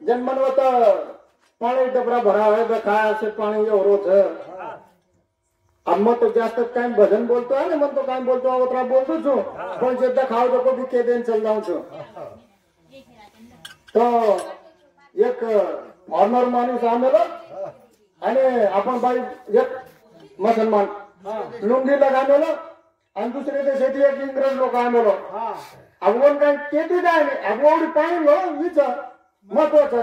જન્મન તો પાણી ડબરા ભરાવે તો ખાય છે પાણી એવરો છે આમાં તો જાસ્ત કાંઈ ભજન બોલતો હોય ને મને તો કાંઈ બોલતો અવતરા બોલતો છું પણ જેટલા ખાવ તો કોઈ કે દેન ચલ જાઉં છું તો એક ફોર્મર માણસ આમેલો અને આપણ ભાઈ એક મુસલમાન લુંગી लगामेलो आणि दुसरे देशाची एक इंग्रज लोक आमेलो आपण काय केती जाय नाही आपण एवढी पाणी लो विचार महत्वाचं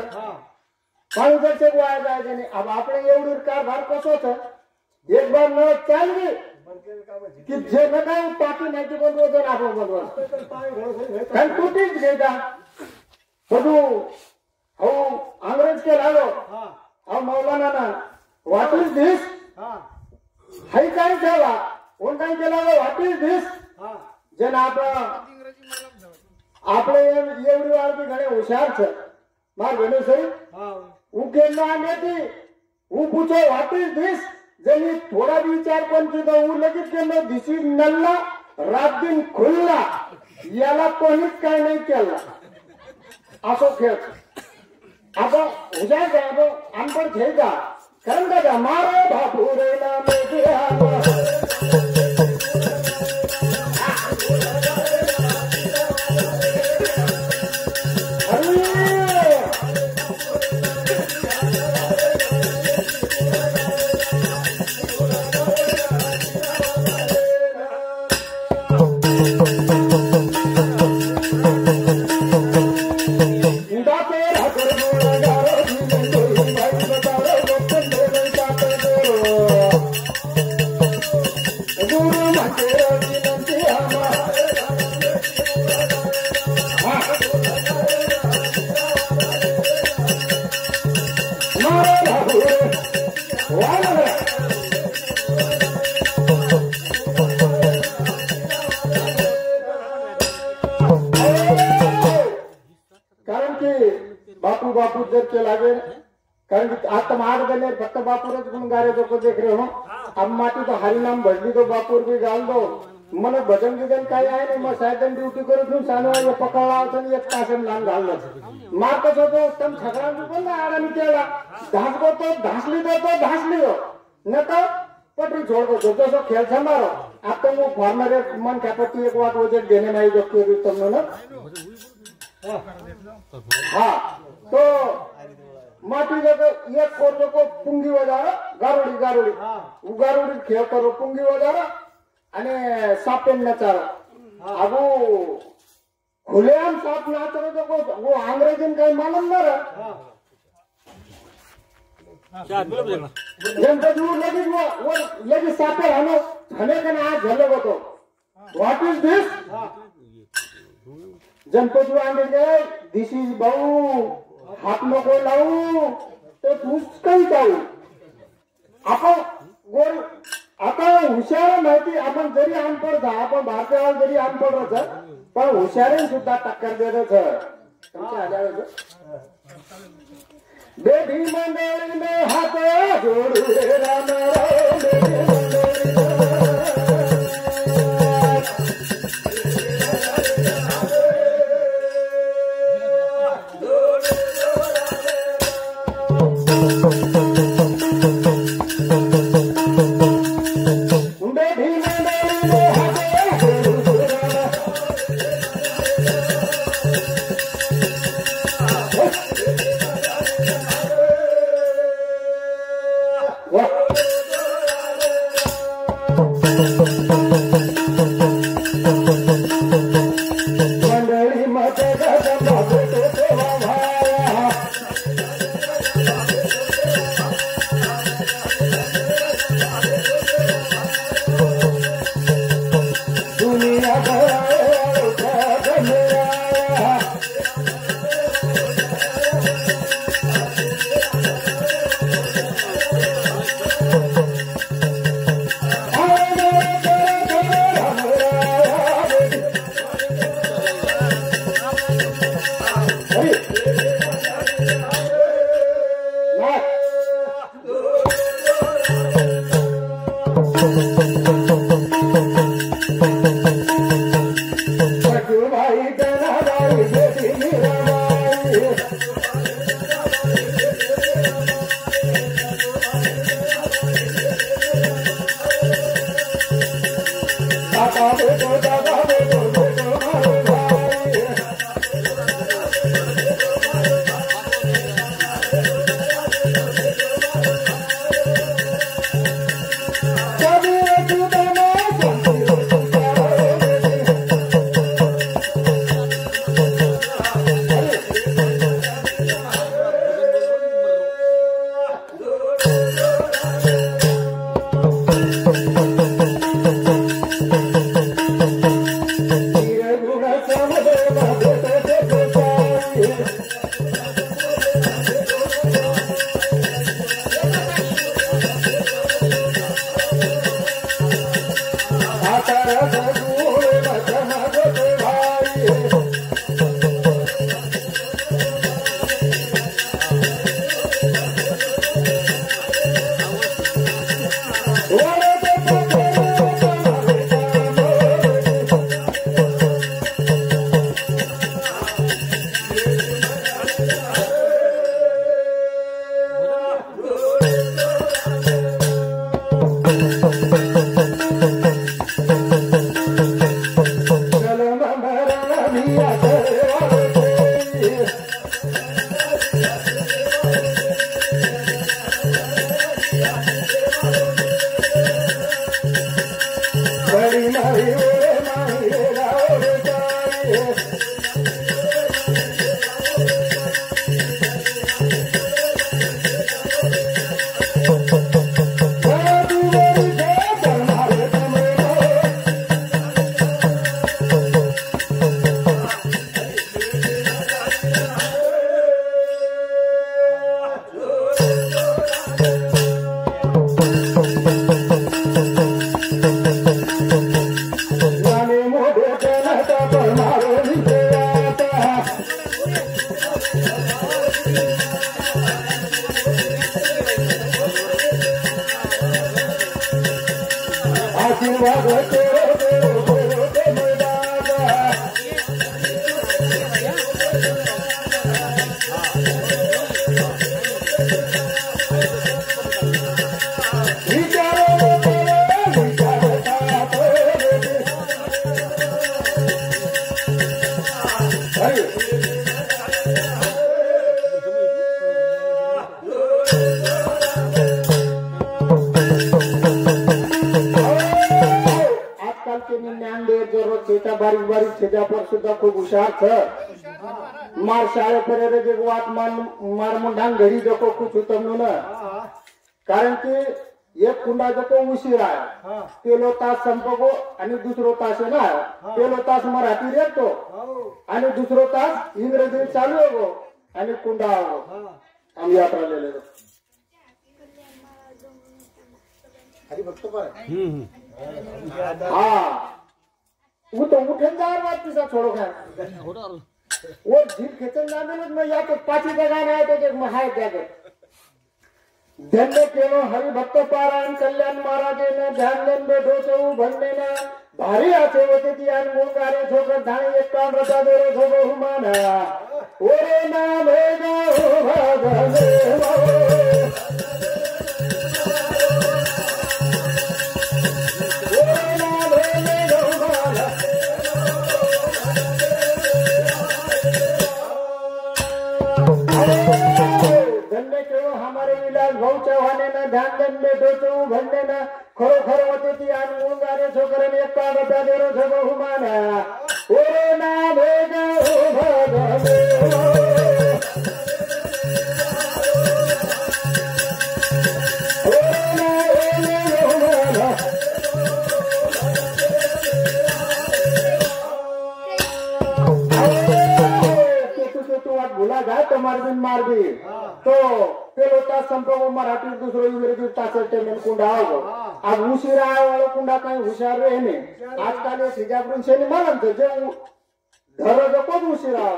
पाणी जर वाया जायचं नाही अब આપણે एवढी कारभार कसो છે एक बार न चालवी की जे न काय टाकी नाही की बनवतो तर आपण बनवतो कारण तुटीच गेला બધું हो अंग्रेज के लालो हा मौलाना ना व्हाट इज दिस हाय काय ठेवा कोण काय केला व्हाट इज दिस जन આપણે એવડી વાર બી ઘણે હોશિયાર છે માર બહેનો સહી હું કેમ ના નથી હું પૂછો व्हाट इज दिस जनी थोड़ा भी विचार पण तो હું लगेच केलं दिस इज नल्ला रात दिन खुल्ला याला कोणीच काय नाही केला असो खेळ आपण उद्या काय आपण अनपढ खेळ का कारण का मारे बापू रे ना बापू जर के लागे कारण आता मार गले फक्त बापूरच गुण गारे जो देख रहे हो अब माटी तो हरी नाम भजली तो बापूर भी गाल दो મને ભજન વિજન કઈ આય ને मैं साइड ड्यूटी करू છું સાનો એ પકડવા આવશે ને એક તાસમ નામ ગાલ માર તો તો તમ છગડા નું કોણ આરામ કેલા ઘાસ को तो घास लियो न तो पटरी छोड़ दो जो जो खेल છે મારો आप तो वो फार्मर मन कैपेटी एक बात वजह देने में जो के तुमने ना हाँ तो माटी जगह एक कोर को पुंगी वजारा गारुडी गारुडी गारुडी खेळ करो पुंगी वजारा અને સાપેન નચારો अब खुलेआम साप नाचरो तो वो अंग्रेजन कहीं मालूम न रहा जब तक वो लगी सापे हने का ना आज झले वो तो व्हाट इज दिस जनपद आने गए दिस इज बहु हाथ में को लाऊ तो पूछ कहीं जाऊ आपण गोल आता हुशार माहिती आपण जरी अनपढ जा आपण भारतीय जरी अनपढ राहत पण हुशारे सुद्धा टक्कर देत છે तुमच्या आल्यावर बेटी मंडळी ने हात जोडू रे राम आता भेटो दादा भेटो भेटो मारे भाई बारीक बारीक छेजापर सुद्धा खूप हुशार छ मार शाळे परेरे जे वाट मार मुंडांग घडी जको कुछ होतं म्हणून कारण की एक कुंडा जको उशीर आहे पेलो तास संपको आणि दुसरो तास आहे ना पेलो तास मराठी रेतो आणि दुसरो तास इंग्रजी चालू आहे आणि कुंडा आम्ही यात्रा लिहिले हरी भक्त पर हाँ वो तो उठन दार बात पिसा छोड़ो खान वो झील खेचन ना मिले मैं या तो पाची जगह ना तो जग महाय जागर धन्य केलो हरि भक्त पारायण कल्याण महाराजे ने ध्यान देन बैठो तो भन्ने ना भारी आचे होते ती अन गुणगारे छोकर धाणी एक काम रचा दोरे छोको हुमाना ओरे ना भेगा हो भगदेवा चौहाने ना ध्यान देन बैठो तो भन्ने ना खरो खरो होते ती अन गुणगारे छोकर एक काम रचा दोरे छोको हुमाना ओरे ना भेगा हो भगदेवा भूला जाए तो मार भी तो पेलो तास संपको मराठी दूसरो इंग्रजी तास टेमेंट कुंडा होगा अब उशिरा वाला कुंडा कहीं होशियार रहे नहीं आजकल ये सिजापुर से नहीं मालूम थे जो धरो जो कुछ उशिरा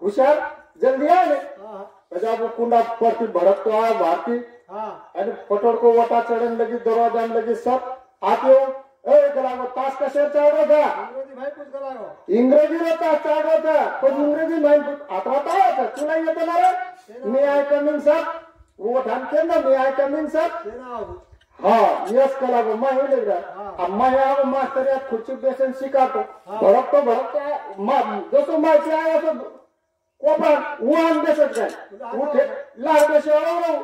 होशियार जल्दी आए नहीं पंजाब कुंडा परती भड़क तो आया भारती आणि पटोड़ को वटा चढ़न लगी दरवाजा लगी सब आते हो गलागो तास का शेर चावड़ा था इंग्रजी भाई कुछ गलागो इंग्रजी रो तास चावड़ा था कुछ इंग्रजी भाई आता था तू नहीं येतो ना रे मी आय कमिंग सर वो ठाण के ना मी आय कमिंग सर हाँ यस कला को मैं ले रहा अब मैं यहाँ मास्टर या खुर्ची बेसन सिखा तो भड़कता दोस्तों मैं से आया तो कोपरा वो हम दे सकते हैं वो लाल देशे वालों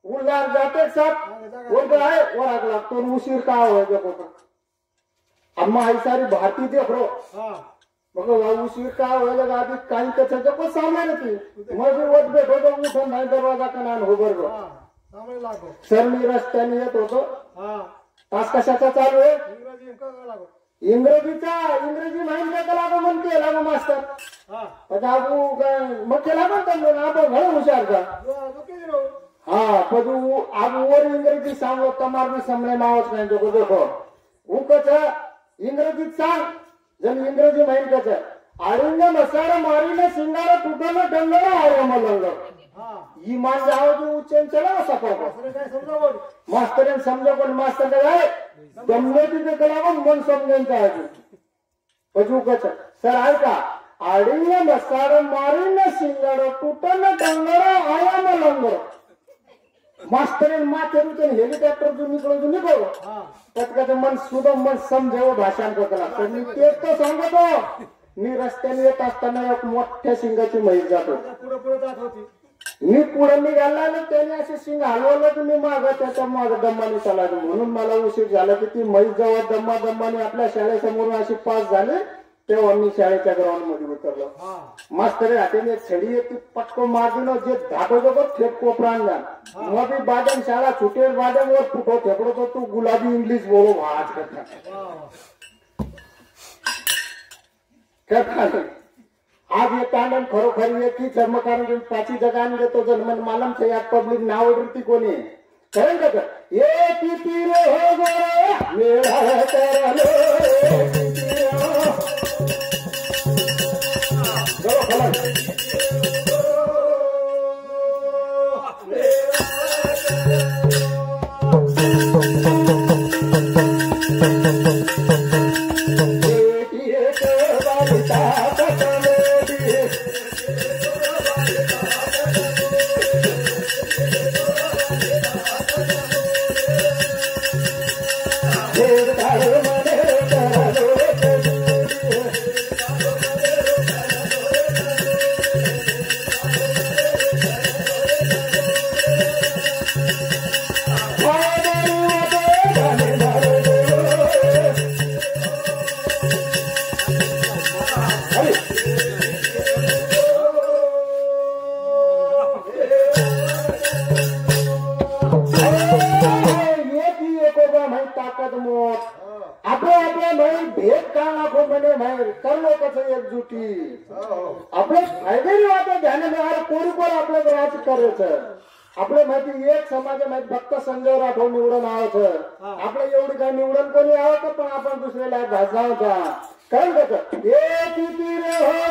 वो लाल जाते साथ वो तो आए वो अगला तो उसी का हो जो कोपरा अब मैं सारी भारतीय देख रो मगर उसी का हो जाएगा अभी कहीं का चल को सामने रहती मैं भी वोट बैठो तो उठो नहीं दरवाजा का नाम हो बरगो सर मी रस्त्याने येत होतो तास कशाचा चालू आहे इंग्रजी माहिती का लागो म्हणते लागो मास्टर पदाबू मग केला पण त्यांना ना आपण घणं हुशार का हा पदू अब वर इंग्रजी सांगो तमार भी समले मावत नाही जो देखो वो कच इंग्रजी सांग जन इंग्रजी माहिती कच आरिंग मसारा मारीने सिंगारा तुटन डंगर आरे मलंग ईमान जाओ जो उच्चन चला सफर मास्टर समझो पण मास्टर का जाए गमने की कलावो मन समजेंचा आहे पजू कच सर आहे का आडिंग मसारा मारीने सिंगारा तुटन डंगर आया मलंग मास्टर माथे रुचन हेलिकॉप्टर जो निकलो त्यात मन सुद्धा मन समजेव भाषांतर कला तर मी तेच तो सांगतो मी रस्त्याने येत असताना एक मोठ्या सिंगाची महिल जातो मी पुढे निघाला ना त्याने असे सिंग हलवलं की मी माग त्याच्या माग दम्माने चालला म्हणून मला उशीर झाला की ती म्हैस जेव्हा दम्माने आपल्या शाळेसमोरून अशी पास झाली तेव्हा मी शाळेच्या ग्राउंड मध्ये उतरलो मास्तर हाताने एक छडी येते पटको मारदिनो जे धागो जगो थेट कोपरा आणला मग मी बादम शाळा छुटेल बादम वर फुटो फेकलो तो तू गुलाबी इंग्लिश बोलो आज करता आज ये तांडन खरोखर ये की धर्मकारण पाची जगान घेतो जन्मन मालम से यात पब्लिक नाव वरती कोणी करेल का ये किती रे हो गो मेरा करलो चलो खला आपले फायदे वाटत ध्यान कोणी कोण आपल्या घरात करायचं आपल्या माहिती एक समाज माहिती फक्त संजय राठोड निवडून आहोत आपलं एवढी काही निवडून कोणी आहोत का पण आपण दुसऱ्याला घासाव का काय कसं हे किती रे हो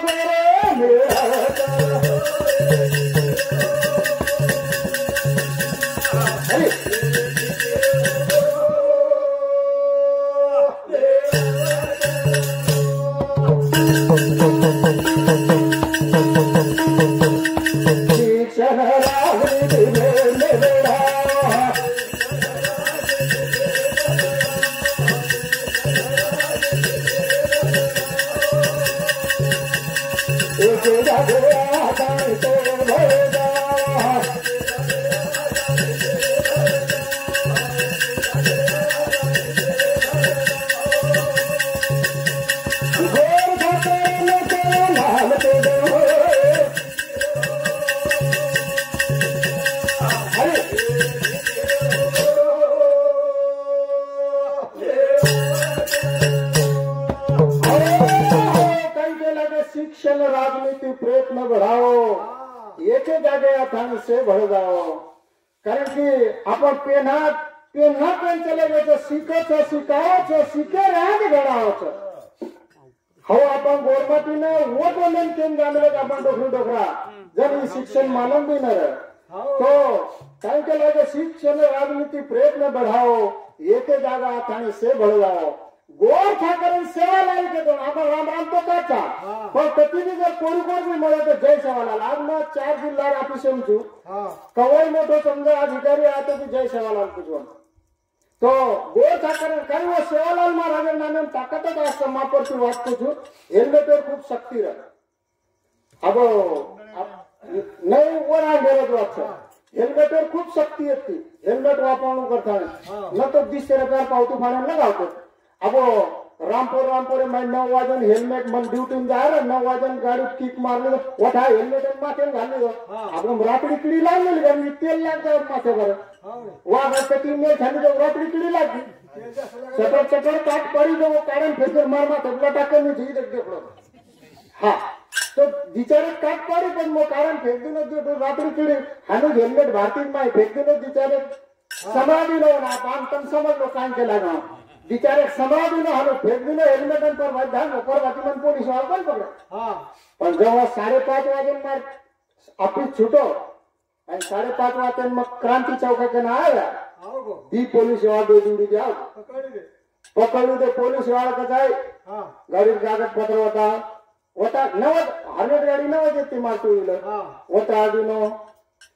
शिक्षण राजनीति प्रयत्न बढ़ाओ एक जागे अथान से बढ़ जाओ कारण की आपण पेन चले गए सीखे राज घडाओ हो आपण गोरमातीने वोट वंदन केम जाणले आपण डोकरी डोकरा जब शिक्षण मालूम भी न तो काय के लगे शिक्षण राजनीति प्रयत्न बढ़ाओ एक जागा अथान से बढ़ जाओ गोर ठाकरे सेवा लाईल के आपण राम तो काचा पण कधी जर कोणकोण भी મળે તો જય સેવાલાલ આજના 4 જિલ્લા ઓફિસર છું કવાઈ મોટો સમજા અધિકારી આતો કે જય સેવાલાલ પૂછવાનું तो गोड साखर कारण वो सेवालाल महाराज नामे ताकतच असतं मापरची वाटतो છું हेल्मेटवर खूप सक्ती रह अब नाही वर गेलो वाटतं हेल्मेटवर खूप सक्ती येते हेल्मेट वापरणं करताना न तो 200 रुपये पावती फाडायला लगावतो अब रामपुर मैं 9 वाजन हेल्मेट मन ड्यूटी जा रहा 9 वाजन गाड़ी किक मारले वठा हेल्मेट माथे घालले आपण रात्री किडी लागली गाडी तेल लागतं माथे वर वा गणपती ने झाली तो रात्री किडी लागली चटर काट पड़ी जो कारण फिर मार माथे टाकन नहीं जी देखो हाँ तो बिचारे काट पड़ी पण मग कारण फेक दिनो रात्री किडी हानो हेल्मेट भारती माय फेक दिनो बिचारे समाधी लो ना पान तम समझ लो कान के लगा बिचारे समाधी नो हानो फेक दिनो हेल्मेट पर वाधान ऊपर वाती मन पोलीस वाला पण पकड़ा हां पण जेव्हा 5:30 वाजे मार ऑफिस छूटो आणि 5:30 वाजे मग क्रांती चौकात ना आया दी पोलीस वाला दो दूरी जाओ पकड़ी दे पोलीस वाला का जाए हां गाड़ी कागज पत्र होता नवद हरनेट गाडी नवद येते मारतो इलं होता अजून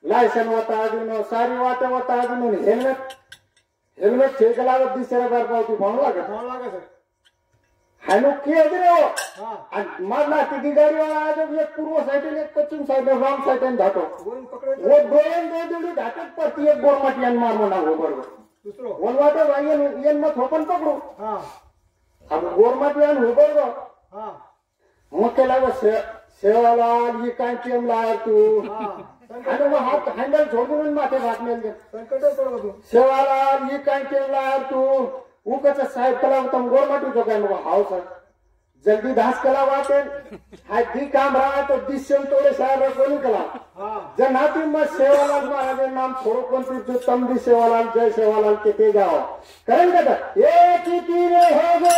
लायसन होता अजून सारी वाटे होता अजून हेल्मेट चेक लागत 200 रुपये पावती फोन लागत हानो के रे आणि मारला ती गाडी वाला आज एक पूर्व साइड एक पश्चिम साइड राम साइड धातो वो दोन दे धातत पडती एक गोरमाटी आणि मारलो ना हो बरोबर दुसरो वन वाटे वायन येन मत होपन पकडू हां अब गोरमाटी आणि हो बरोबर हां मग त्याला सेवालाल ही काय टीम लाय तू आणि मग हात हँडल सोडून माथे घातले सेवालाल ही काय टीम लाय तू उकच साहेब कला तम गोरमाटी जो काय मग हाव सर जल्दी धास कला वाटे हाय दी काम रहा तो दिसम तोड़े साहेब कोणी कला जर नाती मग सेवालाल महाराज नाम छोड़ो कोण तू तम भी सेवालाल जय सेवालाल के ते जाओ करें का एक ही तीर हो गए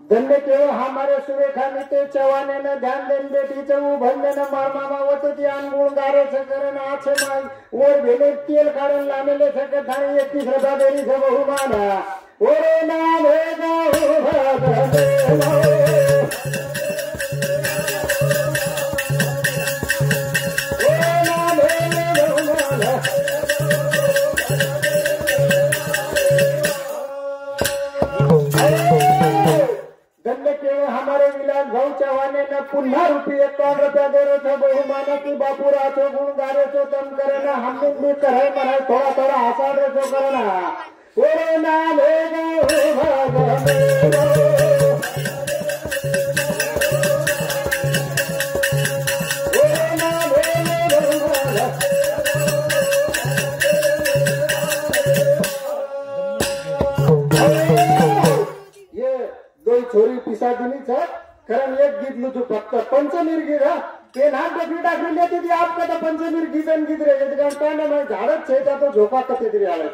धन्य केवळ हमारे सुरेखा निते चवाने न ध्यान देन बेटी चऊ भंडे न मार मामा वतती अनगुण गारे सकरन आछे मान और भेले तेल काढन लामेले सक धाणी एक श्रद्धा देरी से बहुमाना ओरे ना भेगा धन्य केवळ हमारे विलास भाऊ चव्हाण ने पुन्हा ₹51 दे रहे थे बहुमाना की बापूराचो गुण गारेचो दम करना हमने भी करे मना थोड़ा थोड़ा आसान रेचो करना ओरे नाम छोरी पिसादिनीच कारण एक गीत लुचू फक्त पंचमिरगी रा ते नाम बकरी टाकून देते ती आप कदा पंचमिरगी जन गीत रे ते कारण काय ना झाडच छे तो झोपा कते तरी आले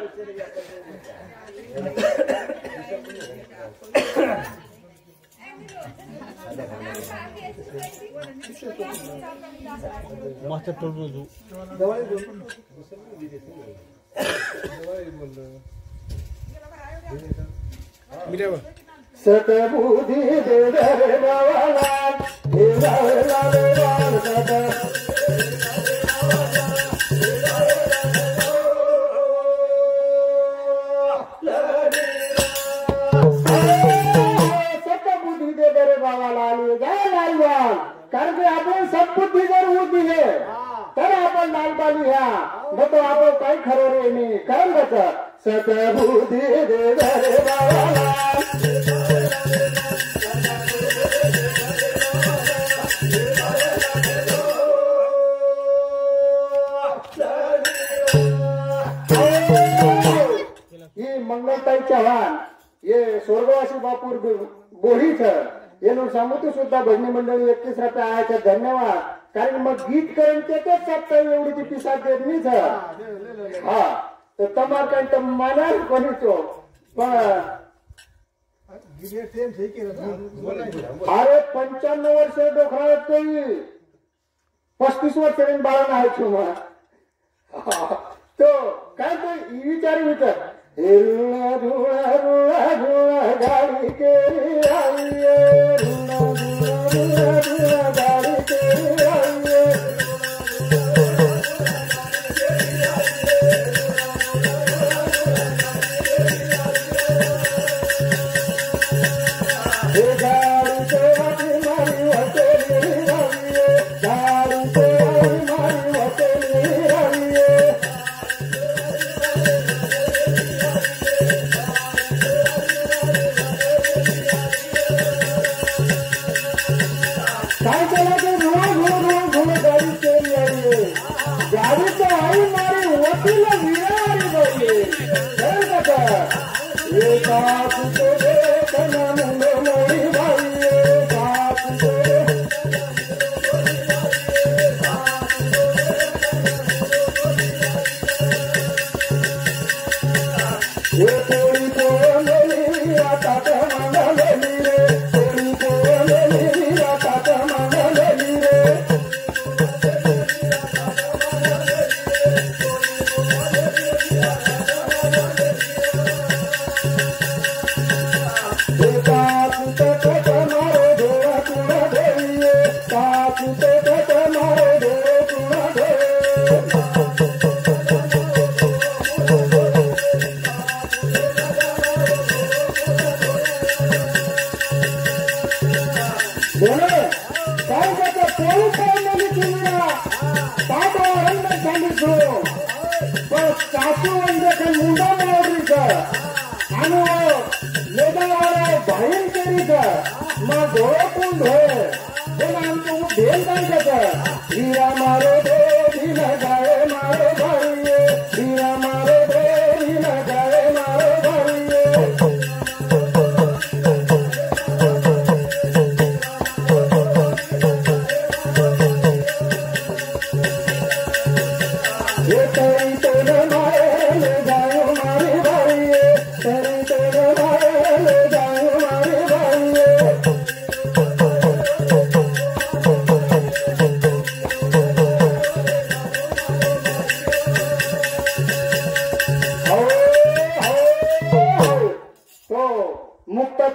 मास्टर तोडू दवाई बोल सतबुद्धि दे रे बावाला हे लाला लाल सत सतबुद्धि दे रे बावाला आली जय लालवाल कारण की आपण सतबुद्धी जर होती है तर आपण लालबाली ह्या न तो आपण काही खरं रे नाही कारण कसं सतबुद्धि दे रे बावाला मंगलताई चव्हाण ये स्वर्गवासी बापूर बोरीच येणून सांगतो सुद्धा भजनी मंडळी 31 रुपये आहे धन्यवाद कारण मग गीत करून तेच सप्ताह एवढी ती पिसा देत मीच हा तर तमार काय तर मानाल कोणीचो पण अरे 95 वर्ष डोकरा ते 35 वर्ष बाळा आहे तुम्हा तो काय तो विचार रुळा रुळा रुळा रुळा गाडी केली आईये रुळा रुळा रुळा रुळा गाडी केली आईये हे गाडी तेरी मारी वतेली आईये गाडी तेरी मारी वतेली आईये काय केलं ते रुळ गाडी केली आहे गाडी तर आई मारी वतीला विरारी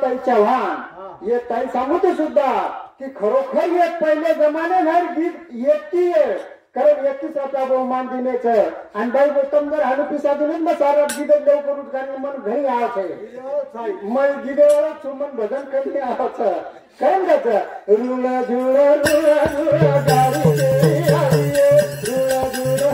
बाई चव्हाण ये ताई सांगतो सुद्धा की खरोखर एक पहिले जमाने गीत येते कारण 31 रुपया बहुमान दिनेच आणि बाई बोतम जर हालू पिसा दिले ना सारा गिदे देव करून कारण मन घरी आवाज आहे मग गिदेवर चुमन भजन कधी आवाज कारण जात रुळा झुळा रुळा झुळा गाडी तेरी आई रुळा झुळा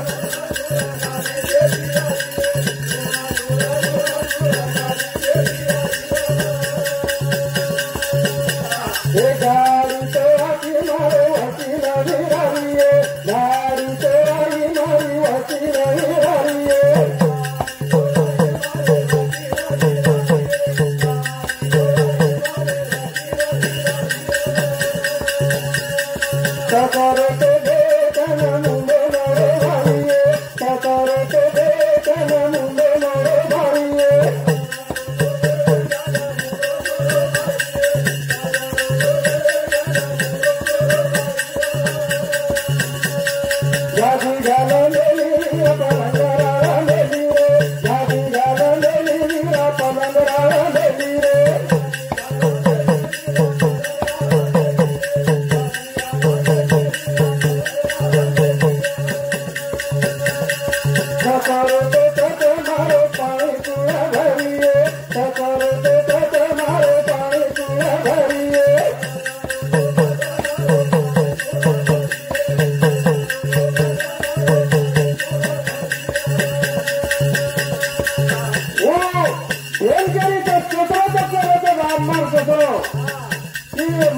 हे गाडी तो आती मारे वकीला विराविये गाडी तो आई मारी वकीला विराविये सकारे तो बेटन मुंडे मारे भारिये सकारे तो बेटन मुंडे मारे भारिये जागी झालेली पलंगराला मेली रे जागी झालेली पलंगराला मेली रे सकारो तो तट मारो पानी तुला भरिये सकारो तो तट मारो पानी तुला भरिये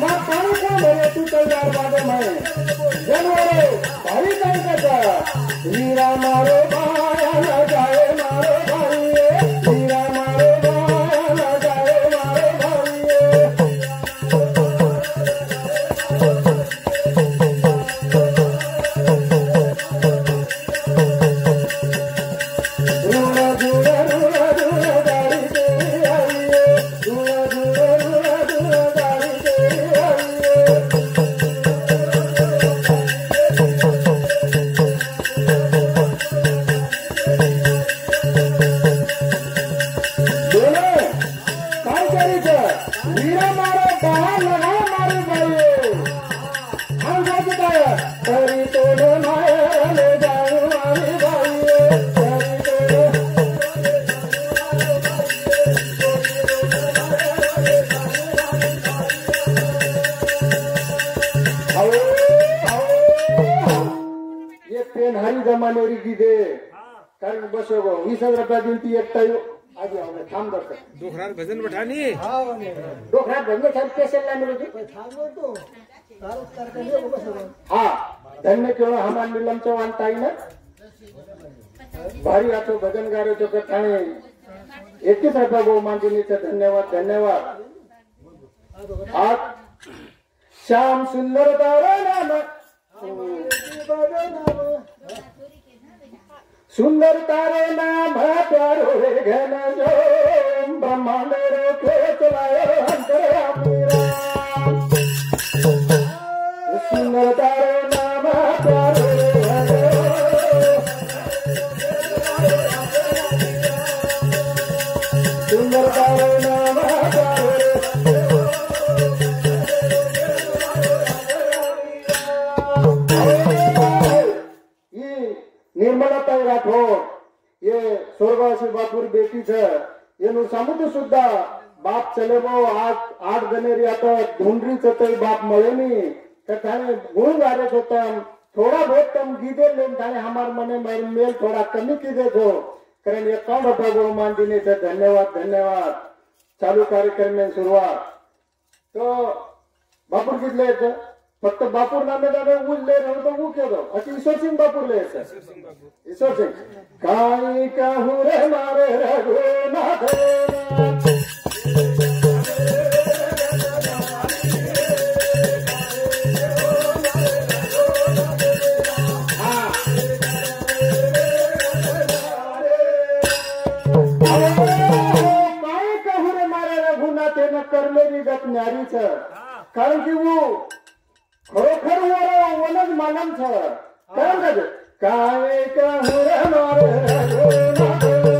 मार पानी को भरे तू तैयार बादे में जनवरे भाई कहीं कहता हीरा मारो बाया न जाए मारो भाइये हीरा मारो बाया न जाए मारो भाइये रुला झुला रुला झुला गाड़ी तेरी आइये रुला झुला रुला झुला गाड़ी तेरी आइये बोले काय करायचं वीरा मारो बाहेर लगा मारू बाई हम जायचं काय तरी तोड मायाले जाऊ आम्ही बाई तरी तोड ये पेनहारी जमानेरी गिदे कारण बसो 20 रुपया दिन ती एकटा आधी आवले थांब करता डोकरार भजन बठानी डोकरात भजन छान स्पेशल ला मिळतो हा धन्य केवळ हमान निलम चव्हाण ताई ना भारी आतो भजन गारो तो ठाणे 21 रुपया बहुमान दिनीचं धन्यवाद धन्यवाद आज श्याम सुंदर तारा नाम सुंदर तारे नाम प्यारो रे घन जो ब्रह्मांड रो के चलायो अंतरा मेरा सुंदर तारे नाम प्यारो रे सुंदर तारे नाम प्यारो रे निर्मलाताई राठोड ये स्वर्गवासी बापूर बेटीच येणू सांगतो सुद्धा बाप चले भाऊ आज 8 गणेरी आता धुंडरीच तरी बाप मळेनी तर थाने गुण गारत होता थोड़ा बहुत तम गीदे लेन थाने हमार मने मेल थोड़ा कमी कीदे थो कारण 51 रुपया बहुमान दिने से धन्यवाद धन्यवाद चालू कार्यक्रम में शुरुआत तो बापूर कितले येतं फक्त बापूर नामे दादा उजले राहू तो वो क्या दो अति ईश्वर सिंह बापूर ले ईश्वर सिंह काई कहूँ रे मारे रघुनाथ काय कहूँ रे मारे रघुनाथ न करलेली गत न्यारीच कारण की वो खरोखर वनच मानम छ कारण काय कहूँ रे मारे रघुनाथ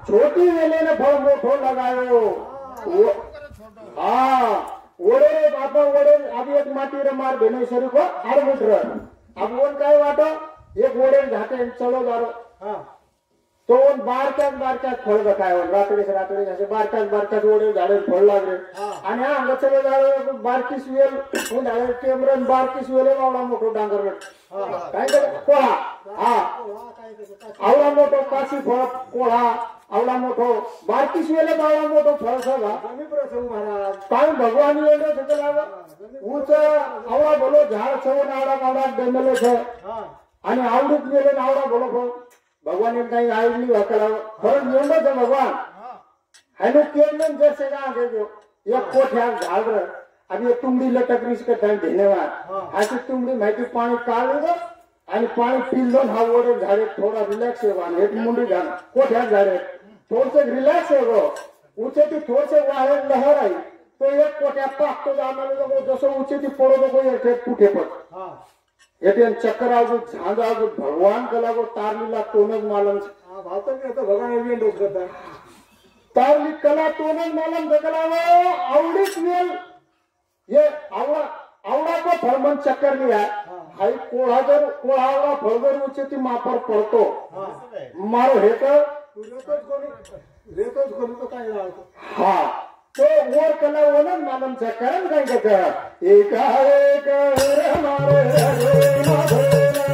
छोटी वेले ने फल मोठो लगायो हाँ ओढे बापा ओढे आधी एक माटी रे मार भेने शरीर को आर मुटर अब वन काय वाटो एक ओढे घाटे चलो दारो तो वन बारक्यात फळ बकाय रात्री असे बारक्यात ओढे झाडे फळ लागले आणि हा अंगचले झाडे बारकीस वेल कोण झाडे केमरन बारकीस वेले आवडा मोठो डांगर काय कोळा हा आवडा मोठो काशी फळ कोळा आवडा मोठो बारकीस वेले आवडा मोठो फळ सगा महाराज काय भगवान येणं सगळं ऊंच आवडा बोलो झाड सवण आवडा डेमेलो छे आणि आवडीत गेले आवडा बोलो भगवान काही आईली वाकला खरं निवडो छे भगवान हैनो केमन जैसे का देजो एक कोठ्या झाड रे अब ये तुंगडी लटकरीस के टाइम धन्यवाद आची तुंगडी माहिती पाणी काढलं आणि पाणी पिल्लो हा ओढे झाडे थोडा रिलॅक्स होवा एक मुंडी झाड कोठ्या झाडे थोडसे रिलॅक्स हो ऊंचे ती थोडसे वाहे लहर आई तो एक कोठ्या पाकतो जाणार जसं ऊंचे ती पडो नको एक कुठे पण येते चक्कर आवो झांज आवो भगवान कलागो तारलीला तोनच मालम भावतो की तो भगवान एवी लोक करता तारली कला तोनच मालम दकलावो आवडीच वेल ये आवडा को फरमन चक्कर लिया हाई कोळावला फळगर ऊंचे ती मापर पडतो मारो हेत रेतोच कोणी तो काय लावतो हा तो वर कला ओनच मालम चक्कर काय करता एका एक रे मारे रे माधेला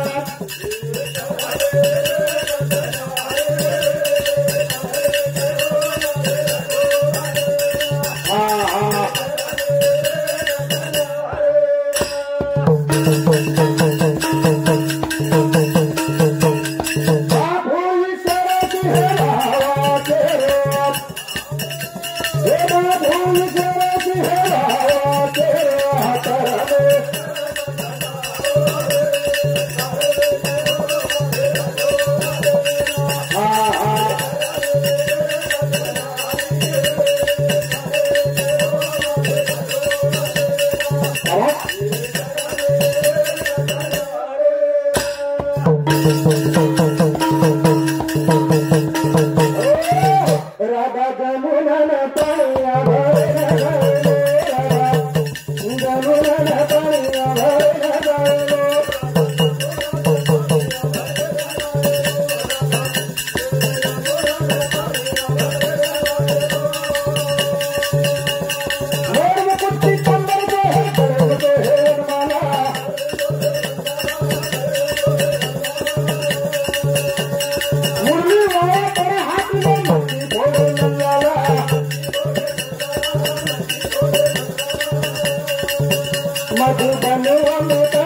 मधुबन